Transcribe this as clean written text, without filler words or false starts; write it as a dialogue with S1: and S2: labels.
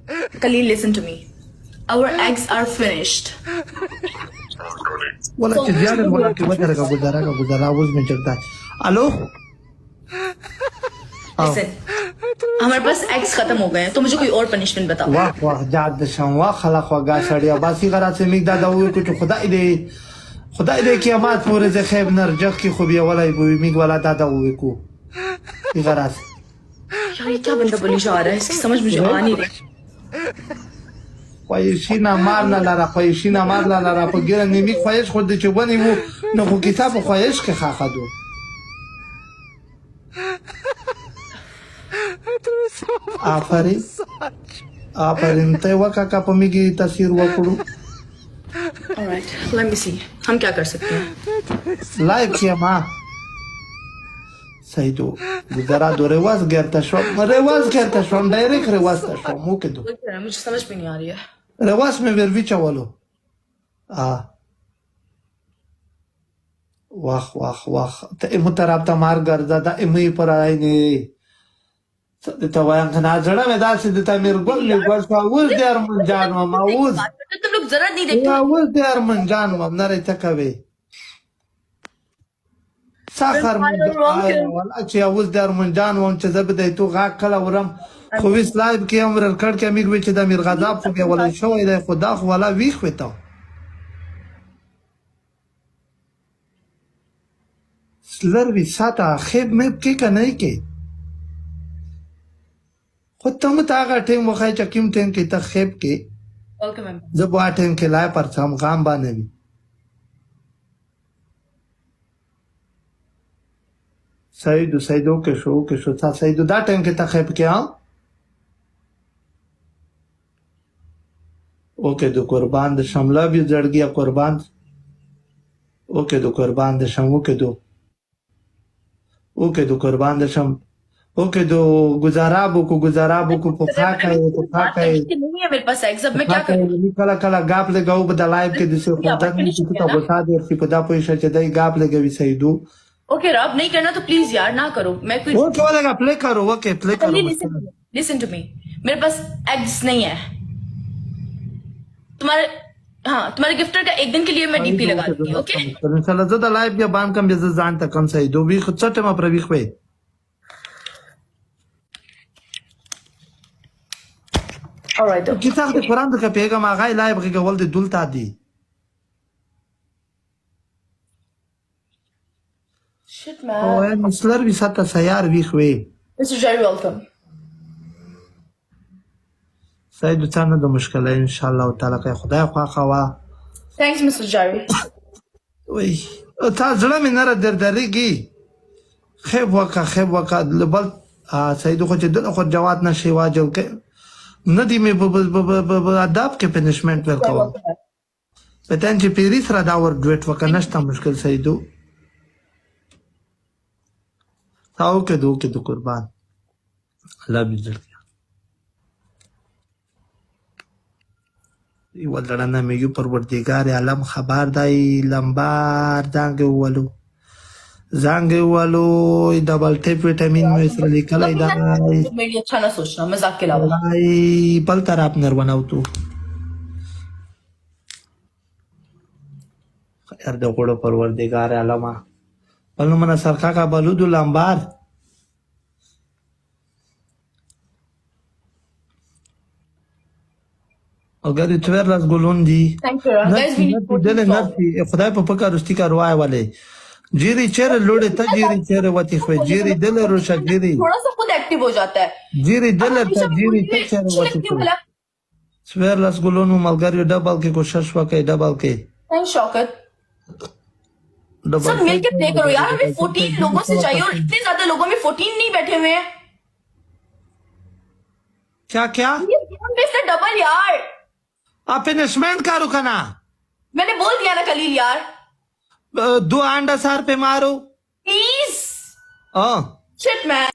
S1: Khalil, listen to me. Our eggs are finished.
S2: बोला चिड़िया बोला कि बता का गुजारा उस में चलता है। हेलो
S1: Listen, हमारे पास eggs खत्म हो गए हैं, तो मुझे कोई और punishment बताओ.
S2: वाह वाह जाद दशम वाह खला ख्वागा सड़िया बासी करा से मिगदा दाऊ कुछ खुदा इधे की आवाज पूरे से खेब नरजक की खूबिया वाला इबुई मिग वाला दादा हुए को इगरा से
S1: यार ये क्या बंदा बोली जा रहा है, इसकी समझ मुझे आ नहीं रही.
S2: خوایشینا مار لاله خوایشینا مار لاله په ګیره نیمی خوایش خود چې ونی وو نو خو کتاب خوایش کې خاخدو آفرین ته وکا کا په میږي تاثیر وکړو.
S1: Alright, let me see. हम क्या कर सकते हैं?
S2: لایو کې ما سیدو गुजारा दो रेवाज ګرته شو ډایرکټ रेवाज ته شو مو کې دو
S1: मुझे समझ में नहीं आ रही है.
S2: रेवाज में ور وی چولو واخ ته مو طرف ته مار ګرځا دا امي پر آی نه ته وایم کنه جړه مې داسې د تامیر ګل نه ګل فاوز د ارمن جان ما اوز
S1: तुम लोग जरा नहीं देखते.
S2: اوز د ارمن جان ما نه ته کوي ساخر ولا چې اوس د ارمن جان وون چې زبده تو غا کله ورم خو ویس لایب کې امر کړ کې میګ وی چې د امیر غضب خو کې ولا شو د خدا خو ولا ویخ وته سلر وی ساته خیب مې کې کنه کې خو ته متاګه ټیم مخای چې کوم ټیم کې ته خیب کې
S1: Welcome, ma'am.
S2: زبوا ټیم کې لای پر سم غام باندې وی سیدو के शो था सईदो दा टाइम के तखैब के हाँ ओके दो कुर्बान द शमला भी जड़ गया कुर्बान ओके दो कुर्बान द शम ओके दो कुर्बान द शम ओके दो गुजाराबो को पुखा का
S1: नहीं है मेरे पास eggs, अब मैं क्या करूं?
S2: कला गाप ले गाओ बदलाइब के दिसे खुदा नहीं तो बता दे फिर खुदा पैसा चदाई गाप ले गवी सईदो
S1: ओके रब नहीं करना तो प्लीज यार ना करो. मैं कोई
S2: ओके वाला प्ले करो ओके प्ले करो
S1: लिसन टू मी. मेरे पास एग्स नहीं है. तुम्हारे गिफ्टर का एक दिन के लिए मैं डीपी लगा दूंगी. ओके
S2: इंशाल्लाह ज़्यादा लाइव या बान कम जैसे जानता कम सही दो भी खुद सटे में प्रवीक पे
S1: ऑलराइट.
S2: किताब के कुरान का पेगा मागाई लाइव के वल्द दुलता दी
S1: Shit, man.
S2: ओ है मसलर भी साता सयार भी हुए
S1: Mr. Jerry, welcome.
S2: सही दुचाना दो मुश्किल है इंशाल्लाह ताला का खुदा ख्वा खवा
S1: Thanks, Mr. Jerry.
S2: ओए था जड़ा में नरा दरदरीगी خيب وكا لبل سيدو خو چې دغه خو جواد نشي واجب کې ندی مې په ادب کې پنیشمنت ورکوم پتن چې پیری سره دا ور ډویټ وکنهشته مشکل سيدو تاو के दो कुर्बान अल्लाह भी जड़ गया ये वलड़ना में यू परवरदिगार आलम खबर दाई लंबार जांगे वालो डबल टेप विटामिन में इसरा निकला इधर
S1: मेरे लिए अच्छा ना सोचना, मजाक के अलावा.
S2: पल तरह आप नर बनाओ तू यार दकोड़ो परवरदिगार आलमा पलनो मना सरका का बलूदु लंबार अगर इतवेर रस गुलून दी
S1: Thank you. Guys, we need
S2: नर्सी खुदा पे पका रुस्ती का रुआए वाले जीरी चेहरे लोड़े था जीरी चेहरे वती ख्वे जीरी दिल रोशा जीरी
S1: थोड़ा सा खुद एक्टिव हो जाता है.
S2: जीरी दिल था जीरी तक चेहरे वती ख्वे स्वेर रस गुलून मलगर डबल के कोशिश वके डबल के
S1: Thanks, शौकत. सब मिलकर प्ले करो यार. हमें 14 लोगों से चाहिए और इतने ज्यादा लोगों में 14 नहीं बैठे हुए हैं.
S2: क्या
S1: डबल यार.
S2: आप पनिशमेंट करो कना
S1: मैंने बोल दिया ना खलील यार.
S2: 2 अंडा सार पे मारो
S1: प्लीज.
S2: हाँ
S1: शिट मैन.